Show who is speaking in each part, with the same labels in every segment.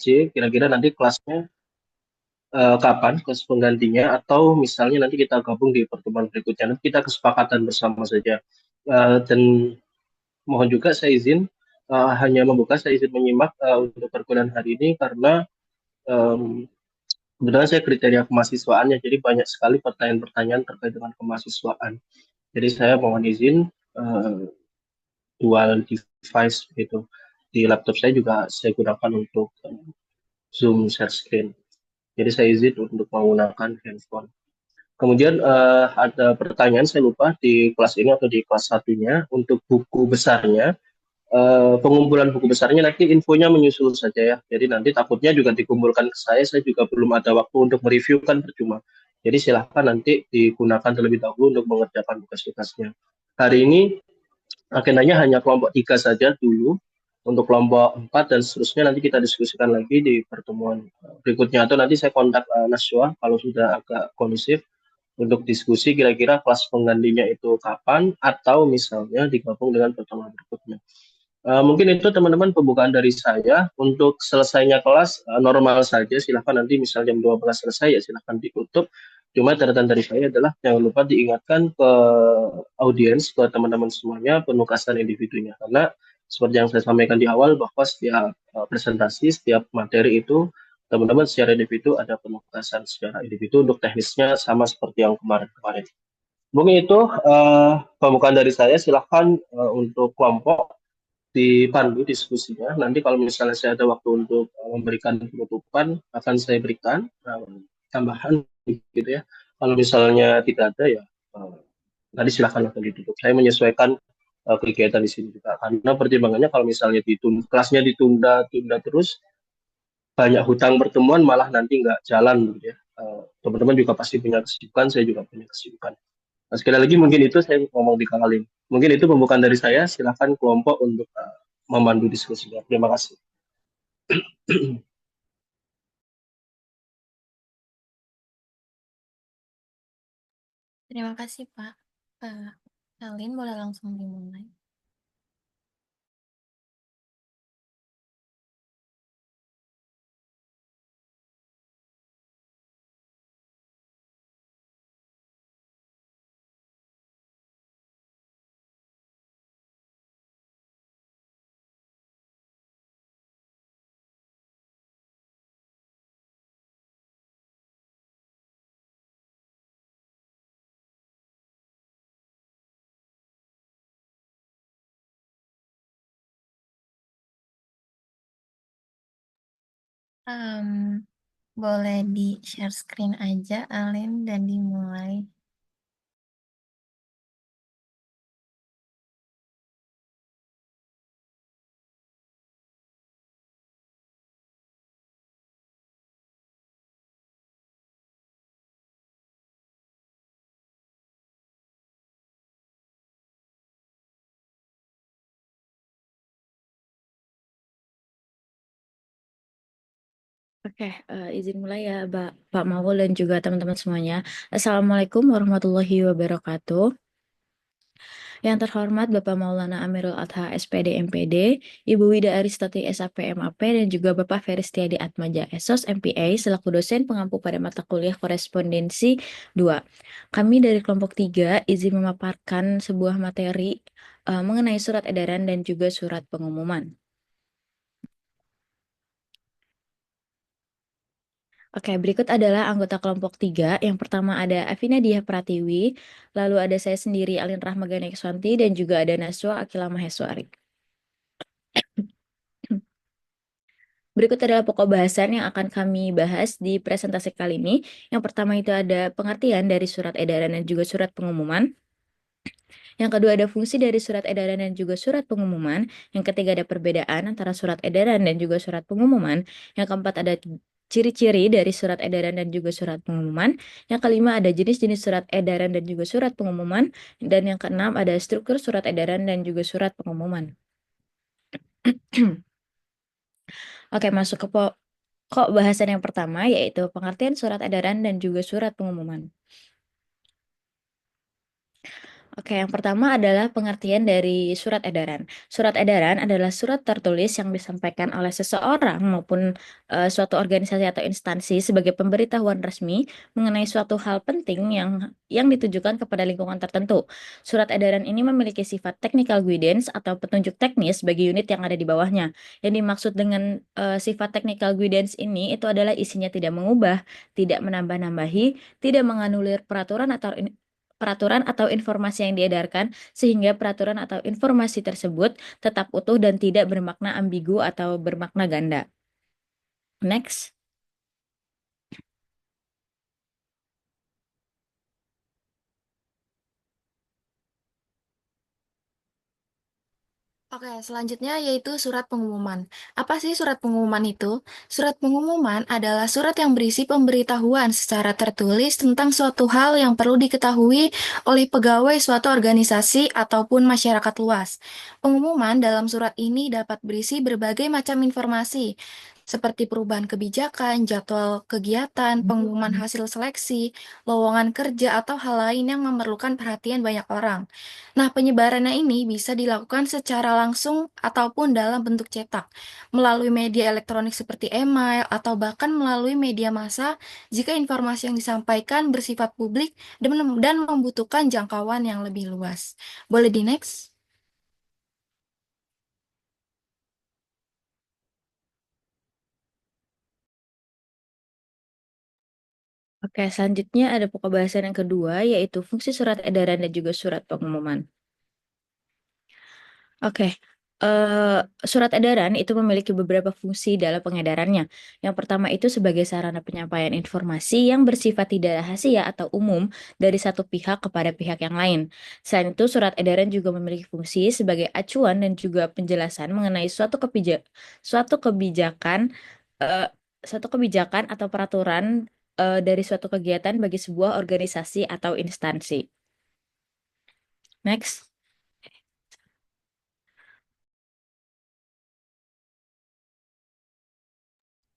Speaker 1: kira-kira nanti kelasnya kapan kelas penggantinya, atau misalnya nanti kita gabung di pertemuan berikutnya. Nanti kita kesepakatan bersama saja. Dan mohon juga saya izin saya izin menyimak untuk perkuliahan hari ini karena em, kebetulan saya kriteria kemahasiswaannya, jadi banyak sekali pertanyaan-pertanyaan terkait dengan kemahasiswaan. Jadi saya mohon izin eh, dual device gitu. Di laptop saya juga saya gunakan untuk Zoom share screen. Jadi saya izin untuk menggunakan handphone. Kemudian ada pertanyaan saya lupa di kelas ini atau di kelas satunya untuk buku besarnya. Pengumpulan buku besarnya nanti infonya menyusul saja ya. Jadi nanti takutnya juga dikumpulkan ke saya juga belum ada waktu untuk mereview kan percuma. Jadi silahkan nanti digunakan terlebih dahulu untuk mengerjakan tugas-tugasnya. Hari ini agendanya hanya kelompok 3 saja dulu. Untuk kelompok 4 dan seterusnya nanti kita diskusikan lagi di pertemuan berikutnya. Atau nanti saya kontak Naswa kalau sudah agak kondusif untuk diskusi kira-kira kelas penggantinya itu kapan atau misalnya digabung dengan pertemuan berikutnya. Mungkin itu teman-teman pembukaan dari saya. Untuk selesainya kelas normal saja, silahkan nanti misal jam 12 selesai ya silahkan ditutup. Cuma catatan dari saya adalah jangan lupa diingatkan ke audiens, ke teman-teman semuanya penugasan individunya. Karena seperti yang saya sampaikan di awal bahwa setiap presentasi, setiap materi itu teman-teman secara individu ada penugasan secara individu untuk teknisnya sama seperti yang kemarin-kemarin. Mungkin itu pembukaan dari saya. Silahkan untuk kelompok dipandu diskusinya. Nanti kalau misalnya saya ada waktu untuk memberikan penutupan, akan saya berikan tambahan gitu ya. Kalau misalnya tidak ada ya, nanti silakan akan ditutup. Saya menyesuaikan kegiatan di sini juga. Karena pertimbangannya kalau misalnya kelasnya ditunda terus, banyak hutang pertemuan malah nanti nggak jalan gitu ya. Teman-teman juga pasti punya kesibukan, saya juga punya kesibukan. Nah, sekali lagi mungkin itu saya ngomong di kali. Mungkin itu pembukaan dari saya. Silakan kelompok untuk memandu diskusinya. Terima kasih.
Speaker 2: Terima kasih, Pak. Kalian boleh langsung dimulai. Em, Boleh di share screen aja, Alin, dan dimulai.
Speaker 3: Oke, izin mulai ya, Pak Maul dan juga teman-teman semuanya. Assalamualaikum warahmatullahi wabarakatuh. Yang terhormat Bapak Maulana Amirul Adha SPD MPD, Ibu Wida Aristati SAP MAP, dan juga Bapak Feristiadi Atmaja SOS MPA selaku dosen pengampu pada mata kuliah korespondensi 2. Kami dari kelompok 3 izin memaparkan sebuah materi mengenai surat edaran dan juga surat pengumuman. Oke, berikut adalah anggota kelompok 3. Yang pertama ada Afina Diah Pratiwi, lalu ada saya sendiri Alin Rahmagana Ekswanti, dan juga ada Naswa Akila Maheswari. Berikut adalah pokok bahasan yang akan kami bahas di presentasi kali ini. Yang pertama itu ada pengertian dari surat edaran dan juga surat pengumuman. Yang kedua ada fungsi dari surat edaran dan juga surat pengumuman. Yang ketiga ada perbedaan antara surat edaran dan juga surat pengumuman. Yang keempat ada ciri-ciri dari surat edaran dan juga surat pengumuman. Yang kelima ada jenis-jenis surat edaran dan juga surat pengumuman. Dan yang keenam ada struktur surat edaran dan juga surat pengumuman. Oke, masuk ke pokok bahasan yang pertama yaitu pengertian surat edaran dan juga surat pengumuman. Oke, yang pertama adalah pengertian dari surat edaran. Surat edaran adalah surat tertulis yang disampaikan oleh seseorang maupun suatu organisasi atau instansi sebagai pemberitahuan resmi mengenai suatu hal penting yang ditujukan kepada lingkungan tertentu. Surat edaran ini memiliki sifat technical guidance atau petunjuk teknis bagi unit yang ada di bawahnya. Yang dimaksud dengan sifat technical guidance ini itu adalah isinya tidak mengubah, tidak menambah-nambahi, tidak menganulir peraturan atau informasi yang diedarkan sehingga peraturan atau informasi tersebut tetap utuh dan tidak bermakna ambigu atau bermakna ganda. Next.
Speaker 2: Oke, selanjutnya yaitu surat pengumuman. Apa sih surat pengumuman itu? Surat pengumuman adalah surat yang berisi pemberitahuan secara tertulis tentang suatu hal yang perlu diketahui oleh pegawai suatu organisasi ataupun masyarakat luas. Pengumuman dalam surat ini dapat berisi berbagai macam informasi, seperti perubahan kebijakan, jadwal kegiatan, pengumuman hasil seleksi, lowongan kerja, atau hal lain yang memerlukan perhatian banyak orang. Nah, penyebarannya ini bisa dilakukan secara langsung ataupun dalam bentuk cetak, melalui media elektronik seperti email, atau bahkan melalui media massa jika informasi yang disampaikan bersifat publik dan membutuhkan jangkauan yang lebih luas. Boleh di next?
Speaker 3: Oke, selanjutnya ada pokok bahasan yang kedua yaitu fungsi surat edaran dan juga surat pengumuman. Oke, surat edaran itu memiliki beberapa fungsi dalam pengedarannya. Yang pertama itu sebagai sarana penyampaian informasi yang bersifat tidak rahasia atau umum dari satu pihak kepada pihak yang lain. Selain itu, surat edaran juga memiliki fungsi sebagai acuan dan juga penjelasan mengenai suatu kebijakan, eh, suatu kebijakan atau peraturan dari suatu kegiatan bagi sebuah organisasi atau instansi. Next.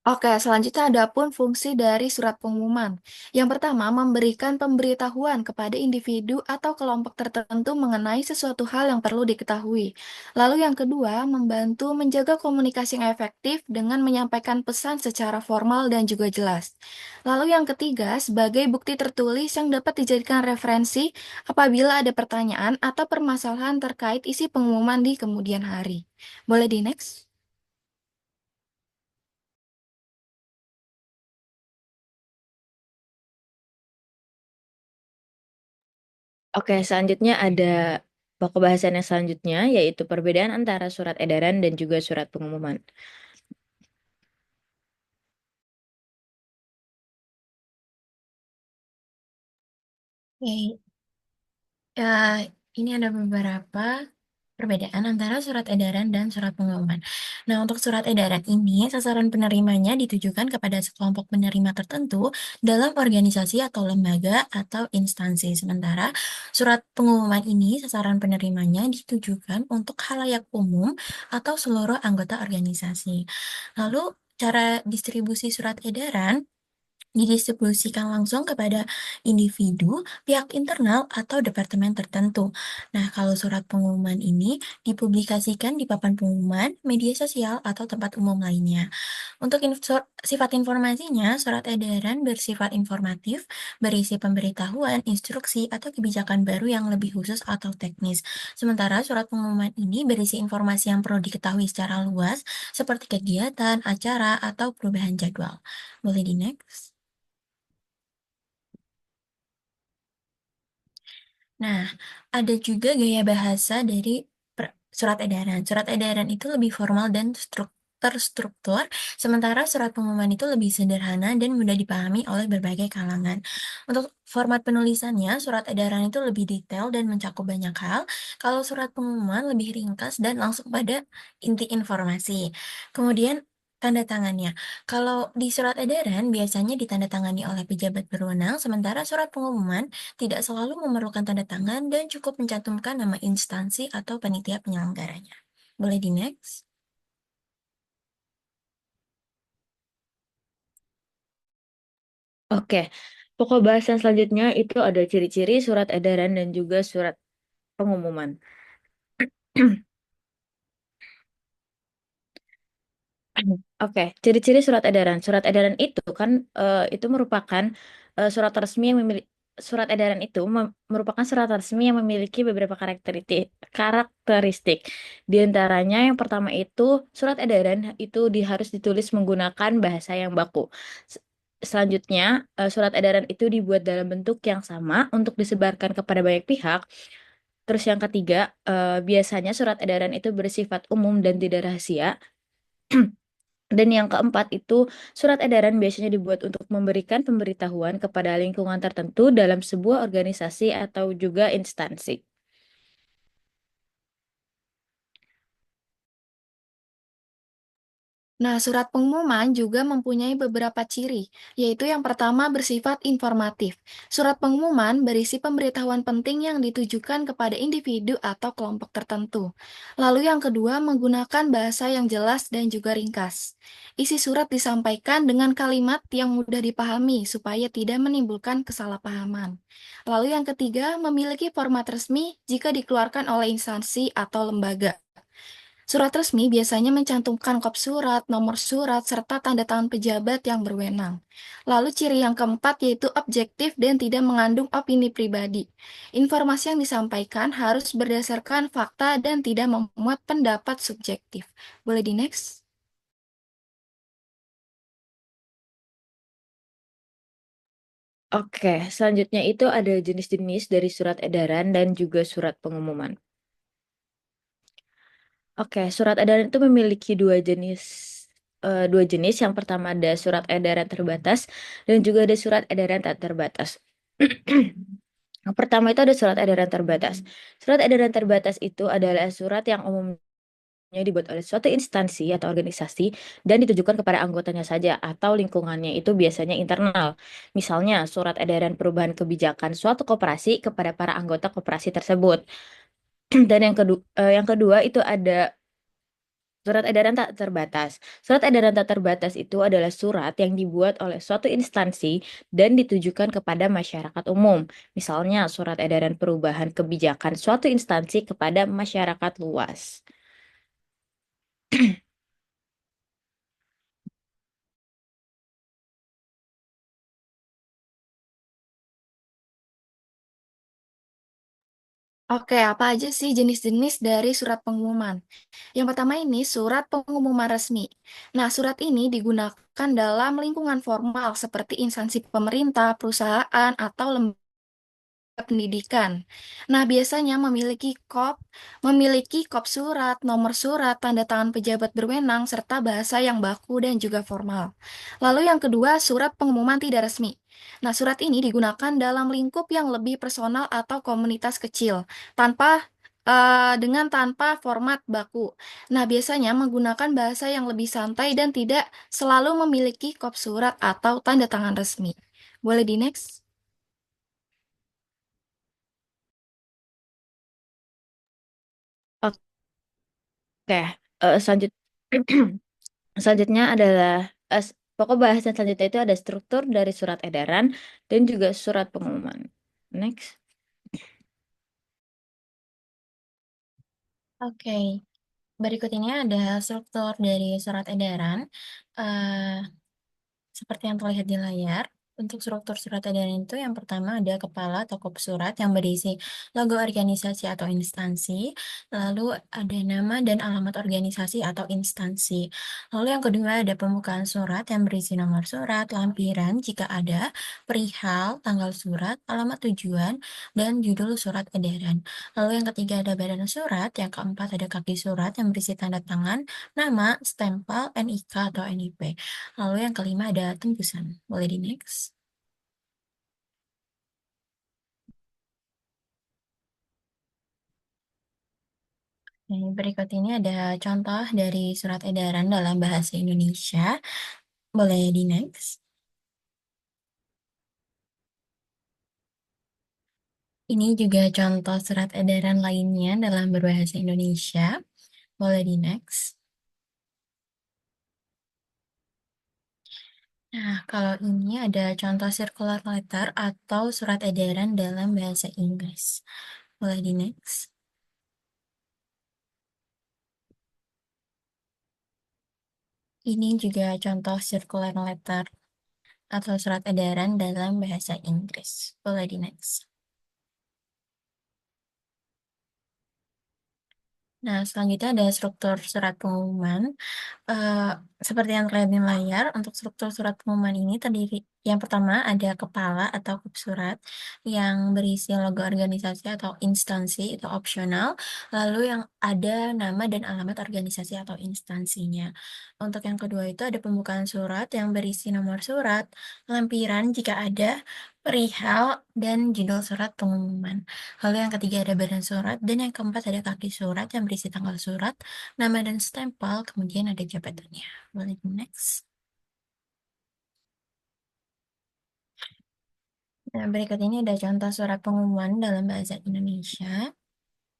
Speaker 2: Oke, selanjutnya ada pun fungsi dari surat pengumuman. Yang pertama, memberikan pemberitahuan kepada individu atau kelompok tertentu mengenai sesuatu hal yang perlu diketahui. Lalu yang kedua, membantu menjaga komunikasi yang efektif dengan menyampaikan pesan secara formal dan juga jelas. Lalu yang ketiga, sebagai bukti tertulis yang dapat dijadikan referensi apabila ada pertanyaan atau permasalahan terkait isi pengumuman di kemudian hari. Boleh di next?
Speaker 3: Oke, selanjutnya ada pokok bahasan yang selanjutnya, yaitu perbedaan antara surat edaran dan juga surat pengumuman.
Speaker 2: Oke, ya, ini ada beberapa perbedaan antara surat edaran dan surat pengumuman. Nah, untuk surat edaran ini, sasaran penerimanya ditujukan kepada sekelompok penerima tertentu dalam organisasi atau lembaga atau instansi. Sementara surat pengumuman ini, sasaran penerimanya ditujukan untuk khalayak umum atau seluruh anggota organisasi. Lalu, cara distribusi surat edaran didistribusikan langsung kepada individu, pihak internal, atau departemen tertentu. Nah, kalau surat pengumuman ini dipublikasikan di papan pengumuman, media sosial, atau tempat umum lainnya. Untuk sifat informasinya, surat edaran bersifat informatif, berisi pemberitahuan, instruksi, atau kebijakan baru yang lebih khusus atau teknis. Sementara surat pengumuman ini berisi informasi yang perlu diketahui secara luas, seperti kegiatan, acara, atau perubahan jadwal. Boleh di next? Nah, ada juga gaya bahasa dari surat edaran. Surat edaran itu lebih formal dan terstruktur, sementara surat pengumuman itu lebih sederhana dan mudah dipahami oleh berbagai kalangan. Untuk format penulisannya, surat edaran itu lebih detail dan mencakup banyak hal, kalau surat pengumuman lebih ringkas dan langsung pada inti informasi. Kemudian, tanda tangannya. Kalau di surat edaran biasanya ditandatangani oleh pejabat berwenang, sementara surat pengumuman tidak selalu memerlukan tanda tangan dan cukup mencantumkan nama instansi atau panitia penyelenggaranya. Boleh di next?
Speaker 3: Oke, pokok bahasan selanjutnya itu ada ciri-ciri surat edaran dan juga surat pengumuman. Oke, ciri-ciri surat edaran. Surat edaran itu kan itu merupakan surat resmi yang memiliki surat edaran itu merupakan surat resmi yang memiliki beberapa karakteristik. Di antaranya yang pertama itu surat edaran itu harus ditulis menggunakan bahasa yang baku. S- Selanjutnya, surat edaran itu dibuat dalam bentuk yang sama untuk disebarkan kepada banyak pihak. Terus yang ketiga, biasanya surat edaran itu bersifat umum dan tidak rahasia. Dan yang keempat itu, surat edaran biasanya dibuat untuk memberikan pemberitahuan kepada lingkungan tertentu dalam sebuah organisasi atau juga instansi.
Speaker 2: Nah, surat pengumuman juga mempunyai beberapa ciri, yaitu yang pertama bersifat informatif. Surat pengumuman berisi pemberitahuan penting yang ditujukan kepada individu atau kelompok tertentu. Lalu yang kedua menggunakan bahasa yang jelas dan juga ringkas. Isi surat disampaikan dengan kalimat yang mudah dipahami supaya tidak menimbulkan kesalahpahaman. Lalu yang ketiga memiliki format resmi jika dikeluarkan oleh instansi atau lembaga. Surat resmi biasanya mencantumkan kop surat, nomor surat, serta tanda tangan pejabat yang berwenang. Lalu ciri yang keempat yaitu objektif dan tidak mengandung opini pribadi. Informasi yang disampaikan harus berdasarkan fakta dan tidak memuat pendapat subjektif. Boleh di next?
Speaker 3: Oke, selanjutnya itu ada jenis-jenis dari surat edaran dan juga surat pengumuman. Oke, surat edaran itu memiliki dua jenis. Yang pertama ada surat edaran terbatas dan juga ada surat edaran tak terbatas. Yang pertama itu ada surat edaran terbatas. Surat edaran terbatas itu adalah surat yang umumnya dibuat oleh suatu instansi atau organisasi dan ditujukan kepada anggotanya saja atau lingkungannya itu biasanya internal. Misalnya surat edaran perubahan kebijakan suatu koperasi kepada para anggota koperasi tersebut. Dan yang kedua itu ada surat edaran tak terbatas. Surat edaran tak terbatas itu adalah surat yang dibuat oleh suatu instansi dan ditujukan kepada masyarakat umum. Misalnya, surat edaran perubahan kebijakan suatu instansi kepada masyarakat luas.
Speaker 2: Oke, apa aja sih jenis-jenis dari surat pengumuman? Yang pertama ini surat pengumuman resmi. Nah, surat ini digunakan dalam lingkungan formal seperti instansi pemerintah, perusahaan, atau lembaga pendidikan. Nah, biasanya memiliki kop surat, nomor surat, tanda tangan pejabat berwenang, serta bahasa yang baku dan juga formal. Lalu yang kedua, surat pengumuman tidak resmi. Nah, surat ini digunakan dalam lingkup yang lebih personal atau komunitas kecil, tanpa format baku. Nah, biasanya menggunakan bahasa yang lebih santai dan tidak selalu memiliki kop surat atau tanda tangan resmi. Boleh di next?
Speaker 3: Oke, selanjut selanjutnya adalah pokok bahasan selanjutnya itu ada struktur dari surat edaran dan juga surat pengumuman. Next.
Speaker 2: Oke, berikut ini ada struktur dari surat edaran. Eh, Seperti yang terlihat di layar, untuk struktur surat edaran itu yang pertama ada kepala atau kop surat yang berisi logo organisasi atau instansi, lalu ada nama dan alamat organisasi atau instansi. Lalu yang kedua ada pembukaan surat yang berisi nomor surat, lampiran jika ada, perihal, tanggal surat, alamat tujuan, dan judul surat edaran. Lalu yang ketiga ada badan surat, yang keempat ada kaki surat yang berisi tanda tangan, nama, stempel, NIK atau NIP. Lalu yang kelima ada tembusan. Boleh di next. Nah, berikut ini ada contoh dari surat edaran dalam bahasa Indonesia. Boleh di next. Ini juga contoh surat edaran lainnya dalam berbahasa Indonesia. Boleh di next. Nah, kalau ini ada contoh circular letter atau surat edaran dalam bahasa Inggris. Boleh di next. Ini juga contoh circular letter atau surat edaran dalam bahasa Inggris. Boleh di next. Nah, selanjutnya ada struktur surat pengumuman. Eh, Seperti yang terlihat di layar, untuk struktur surat pengumuman ini terdiri, yang pertama ada kepala atau kop surat yang berisi logo organisasi atau instansi, itu opsional. Lalu yang ada nama dan alamat organisasi atau instansinya. Untuk yang kedua itu ada pembukaan surat yang berisi nomor surat, lampiran jika ada, perihal, dan judul surat pengumuman. Lalu yang ketiga ada badan surat, dan yang keempat ada kaki surat yang berisi tanggal surat, nama dan stempel, kemudian ada jabatannya. Boleh di next. Nah, berikut ini ada contoh surat pengumuman dalam bahasa Indonesia.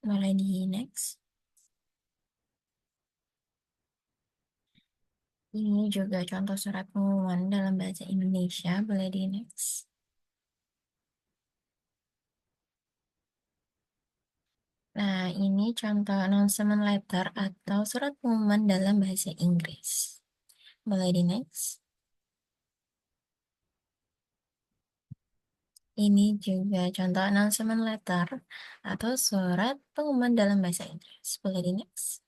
Speaker 2: Boleh di next. Ini juga contoh surat pengumuman dalam bahasa Indonesia. Boleh di next. Nah, ini contoh announcement letter atau surat pengumuman dalam bahasa Inggris. Boleh di next. Ini juga contoh announcement letter atau surat pengumuman dalam bahasa Inggris. Boleh di next.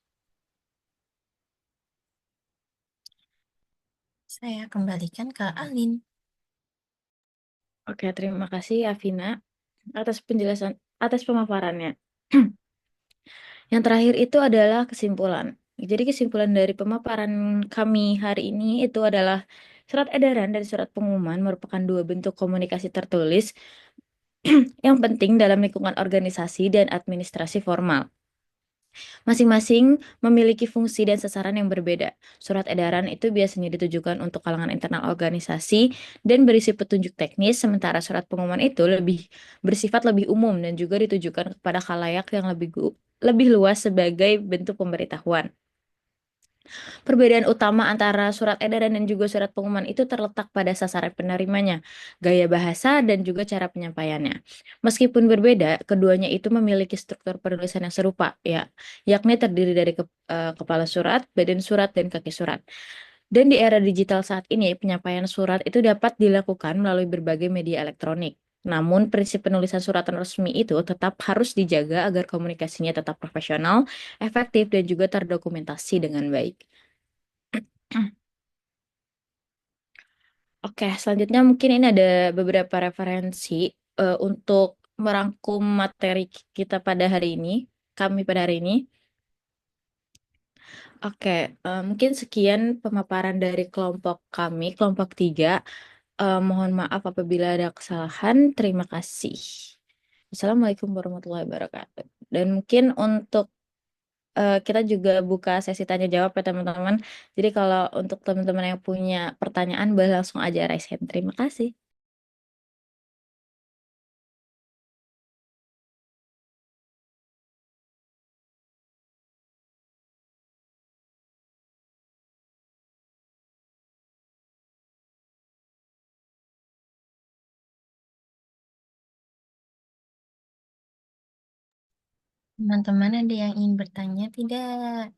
Speaker 2: Saya kembalikan ke Alin.
Speaker 3: Oke, terima kasih Afina atas penjelasan, atas pemaparannya. Yang terakhir itu adalah kesimpulan. Jadi kesimpulan dari pemaparan kami hari ini itu adalah surat edaran dan surat pengumuman merupakan dua bentuk komunikasi tertulis yang penting dalam lingkungan organisasi dan administrasi formal. Masing-masing memiliki fungsi dan sasaran yang berbeda. Surat edaran itu biasanya ditujukan untuk kalangan internal organisasi dan berisi petunjuk teknis, sementara surat pengumuman itu bersifat lebih umum dan juga ditujukan kepada khalayak yang lebih luas sebagai bentuk pemberitahuan. Perbedaan utama antara surat edaran dan juga surat pengumuman itu terletak pada sasaran penerimanya, gaya bahasa, dan juga cara penyampaiannya. Meskipun berbeda, keduanya itu memiliki struktur penulisan yang serupa, ya, yakni terdiri dari kepala surat, badan surat, dan kaki surat. Dan di era digital saat ini, penyampaian surat itu dapat dilakukan melalui berbagai media elektronik. Namun, prinsip penulisan suratan resmi itu tetap harus dijaga agar komunikasinya tetap profesional, efektif, dan juga terdokumentasi dengan baik. Oke, selanjutnya mungkin ini ada beberapa referensi untuk merangkum materi kita pada hari ini, kami pada hari ini. Oke, mungkin sekian pemaparan dari kelompok kami, kelompok 3. Mohon maaf apabila ada kesalahan. Terima kasih. Assalamualaikum warahmatullahi wabarakatuh. Dan mungkin untuk kita juga buka sesi tanya jawab ya teman-teman. Jadi kalau untuk teman-teman yang punya pertanyaan boleh langsung aja raise hand. Terima kasih.
Speaker 2: Teman-teman ada yang ingin bertanya tidak?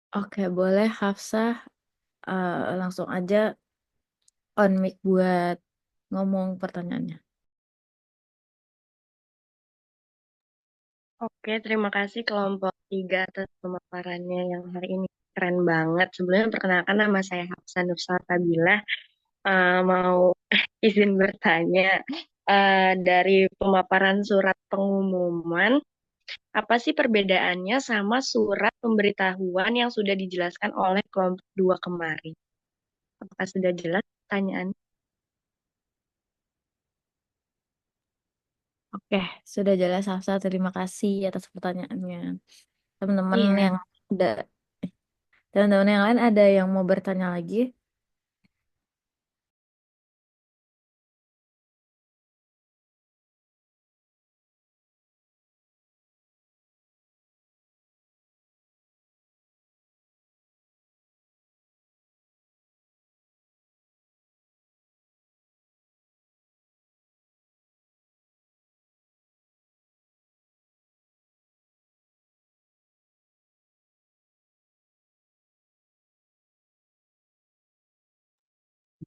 Speaker 3: Oke, boleh Hafsah langsung aja on mic buat ngomong pertanyaannya.
Speaker 4: Oke, terima kasih kelompok 3 atas pemaparannya yang hari ini keren banget. Sebelumnya perkenalkan nama saya Hafsa Nur Salsabila. Mau izin bertanya dari pemaparan surat pengumuman, apa sih perbedaannya sama surat pemberitahuan yang sudah dijelaskan oleh kelompok 2 kemarin? Apakah sudah jelas pertanyaan?
Speaker 3: Oke, sudah jelas Hafsah. Terima kasih atas pertanyaannya. Teman-teman
Speaker 4: Iya.
Speaker 3: yang ada, teman-teman yang lain ada yang mau bertanya lagi?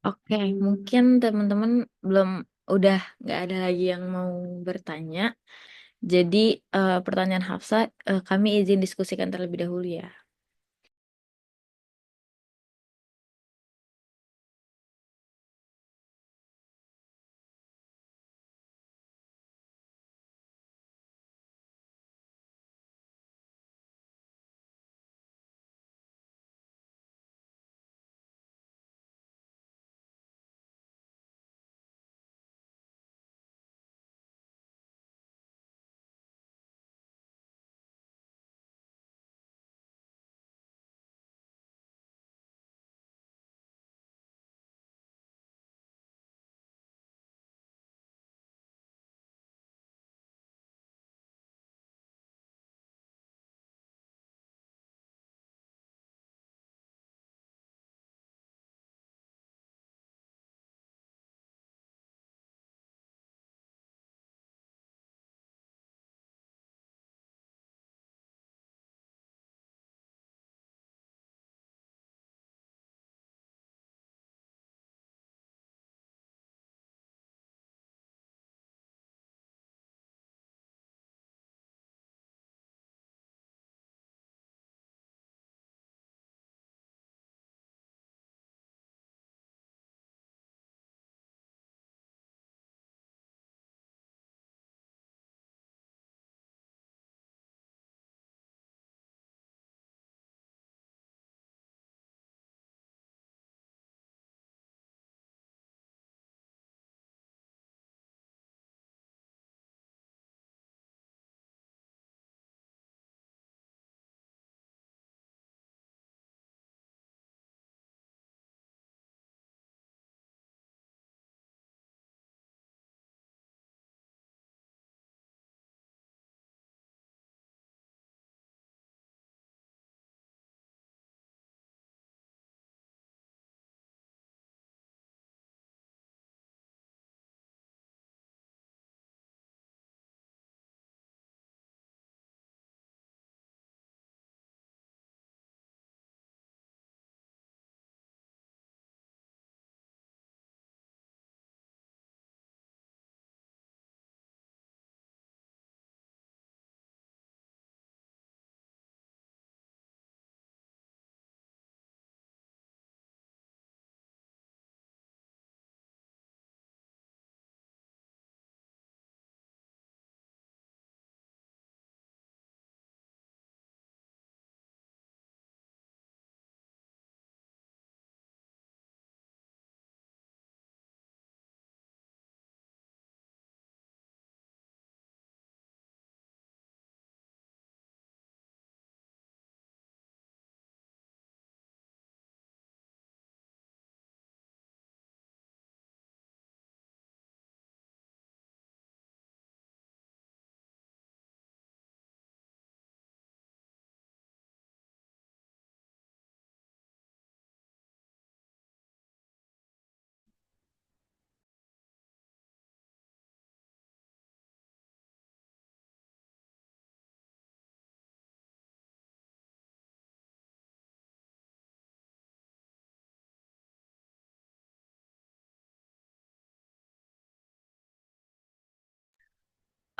Speaker 3: Oke, mungkin teman-teman belum udah nggak ada lagi yang mau bertanya. Jadi pertanyaan Hafsah kami izin diskusikan terlebih dahulu ya.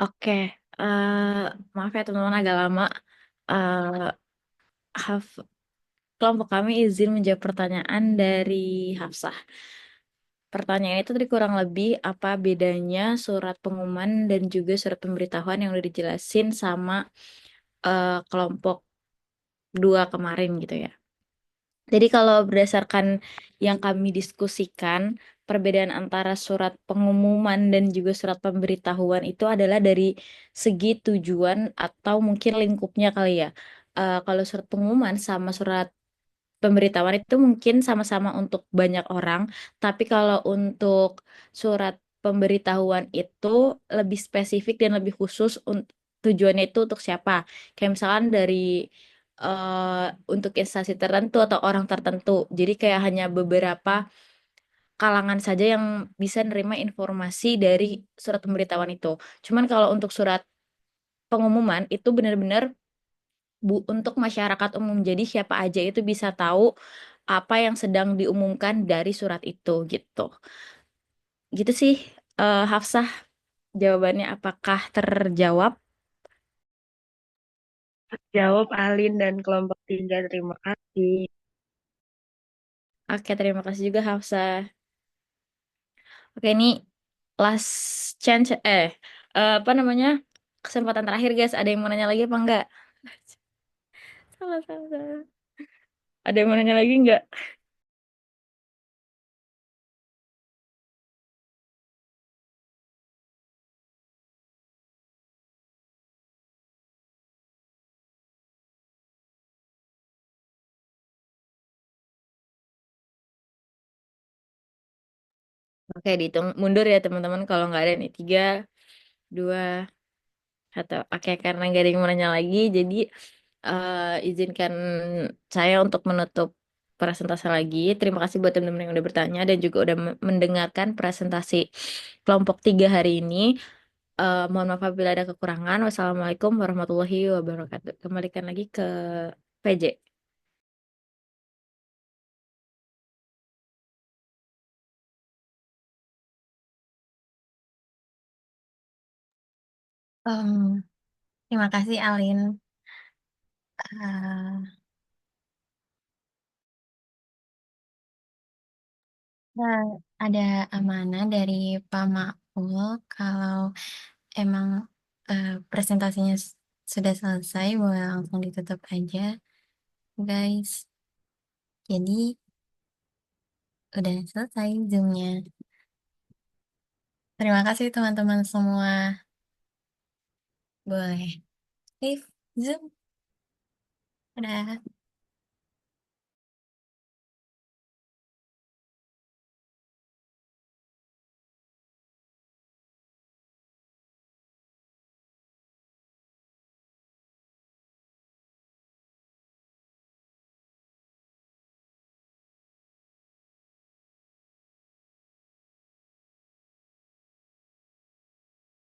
Speaker 3: Oke, maaf ya teman-teman agak lama. Eh, Haf- Kelompok kami izin menjawab pertanyaan dari Hafsah. Pertanyaan itu tadi kurang lebih apa bedanya surat pengumuman dan juga surat pemberitahuan yang udah dijelasin sama kelompok 2 kemarin gitu ya. Jadi kalau berdasarkan yang kami diskusikan, perbedaan antara surat pengumuman dan juga surat pemberitahuan itu adalah dari segi tujuan atau mungkin lingkupnya kali ya. Kalau surat pengumuman sama surat pemberitahuan itu mungkin sama-sama untuk banyak orang, tapi kalau untuk surat pemberitahuan itu lebih spesifik dan lebih khusus tujuannya itu untuk siapa. Kayak misalkan dari untuk instansi tertentu atau orang tertentu. Jadi kayak hanya beberapa kalangan saja yang bisa nerima informasi dari surat pemberitahuan itu. Cuman kalau untuk surat pengumuman itu benar-benar untuk masyarakat umum. Jadi siapa aja itu bisa tahu apa yang sedang diumumkan dari surat itu gitu. Gitu sih, Hafsah, jawabannya apakah terjawab?
Speaker 4: Jawab Alin dan kelompok 3, terima kasih.
Speaker 3: Oke, terima kasih juga Hafsah. Oke, ini last chance, apa namanya? Kesempatan terakhir guys, ada yang mau nanya lagi apa enggak? Salah, salah, salah. Ada yang mau nanya lagi enggak? Oke, dihitung mundur ya teman-teman kalau nggak ada nih. 3, 2, atau oke karena nggak ada yang mau nanya lagi, jadi izinkan saya untuk menutup presentasi lagi. Terima kasih buat teman-teman yang udah bertanya dan juga udah mendengarkan presentasi kelompok 3 hari ini. Mohon maaf apabila ada kekurangan. Wassalamualaikum warahmatullahi wabarakatuh. Kembalikan lagi ke PJ.
Speaker 2: Em, Terima kasih Alin. Eh, nah, ada amanah dari Pak Makmul kalau emang presentasinya sudah selesai, boleh langsung ditutup aja, guys. Jadi udah selesai Zoom-nya. Terima kasih teman-teman semua. Boleh leave Zoom. Udah.